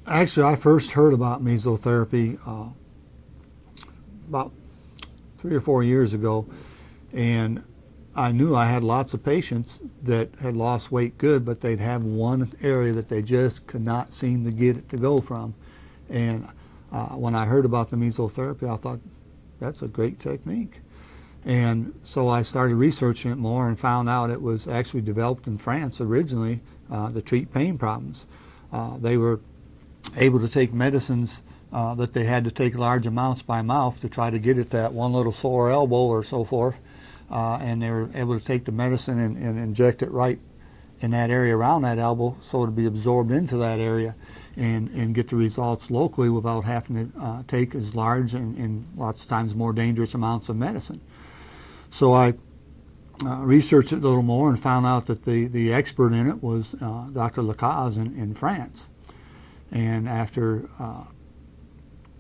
Actually, I first heard about mesotherapy about 3 or 4 years ago, and I knew I had lots of patients that had lost weight good, but they'd have one area that they just could not seem to get it to go from. And when I heard about the mesotherapy, I thought, that's a great technique. And so I started researching it more and found out it was actually developed in France originally to treat pain problems. They were able to take medicines that they had to take large amounts by mouth to try to get at that one little sore elbow or so forth. And they were able to take the medicine and inject it right in that area around that elbow so to be absorbed into that area and get the results locally without having to take as large and lots of times more dangerous amounts of medicine. So I researched it a little more and found out that the expert in it was Dr. Lacaze in France. And after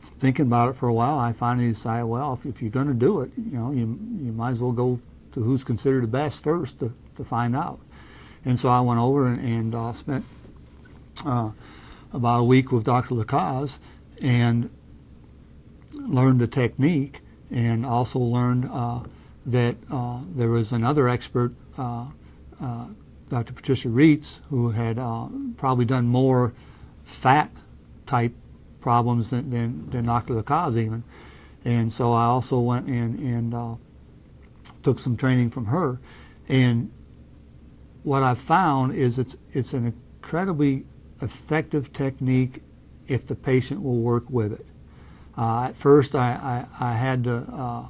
thinking about it for a while, I finally decided, well, if you're going to do it, you might as well go to who's considered the best first to find out. And so I went over and spent about a week with Dr. Lacaze and learned the technique, and also learned that there was another expert, Dr. Patricia Reitz, who had probably done more fat type problems than Dr. Lacaze even. And so I also went and took some training from her. And what I've found is it's an incredibly effective technique if the patient will work with it. At first I had to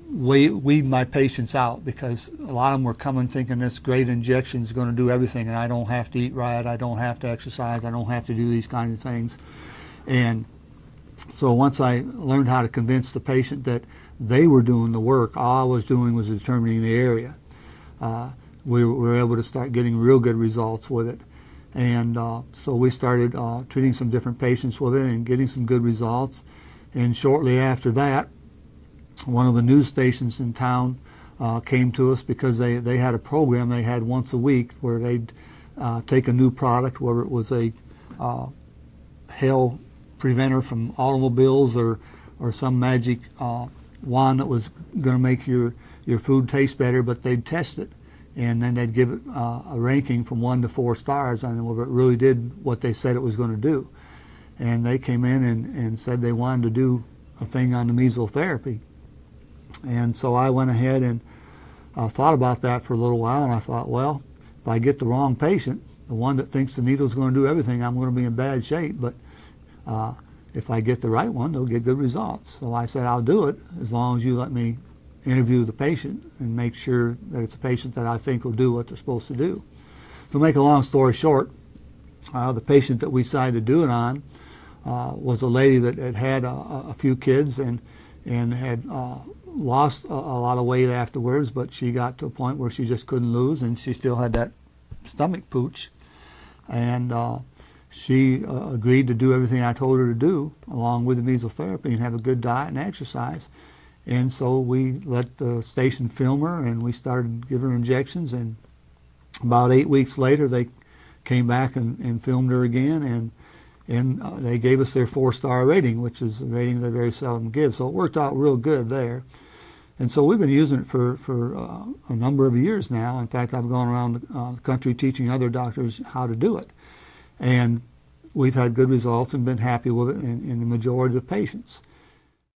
weed my patients out, because a lot of them were coming thinking this great injection is going to do everything, and I don't have to eat right, I don't have to exercise, I don't have to do these kinds of things. And so once I learned how to convince the patient that they were doing the work, all I was doing was determining the area, we were able to start getting real good results with it. And so we started treating some different patients with it and getting some good results. And shortly after that, one of the news stations in town came to us because they had a program they had once a week where they'd take a new product, whether it was a hail preventer from automobiles or some magic wand that was going to make your food taste better, but they'd test it. And then they'd give it a ranking from 1 to 4 stars on whether it really did what they said it was going to do. And they came in and said they wanted to do a thing on the mesotherapy. And so I went ahead and thought about that for a little while, and I thought, well, if I get the wrong patient, the one that thinks the needle's going to do everything, I'm going to be in bad shape. But if I get the right one, they'll get good results. So I said, I'll do it as long as you let me interview the patient and make sure that it's a patient that I think will do what they're supposed to do. So to make a long story short, the patient that we decided to do it on was a lady that had a few kids and had lost a lot of weight afterwards, but she got to a point where she just couldn't lose, and she still had that stomach pooch. And she agreed to do everything I told her to do, along with the mesotherapy, and have a good diet and exercise. And so we let the station film her, and we started giving her injections, and about 8 weeks later they came back and filmed her again, and they gave us their 4-star rating, which is a rating they very seldom give. So it worked out real good there. And so we've been using it for a number of years now. In fact, I've gone around the country teaching other doctors how to do it. And we've had good results and been happy with it in the majority of patients.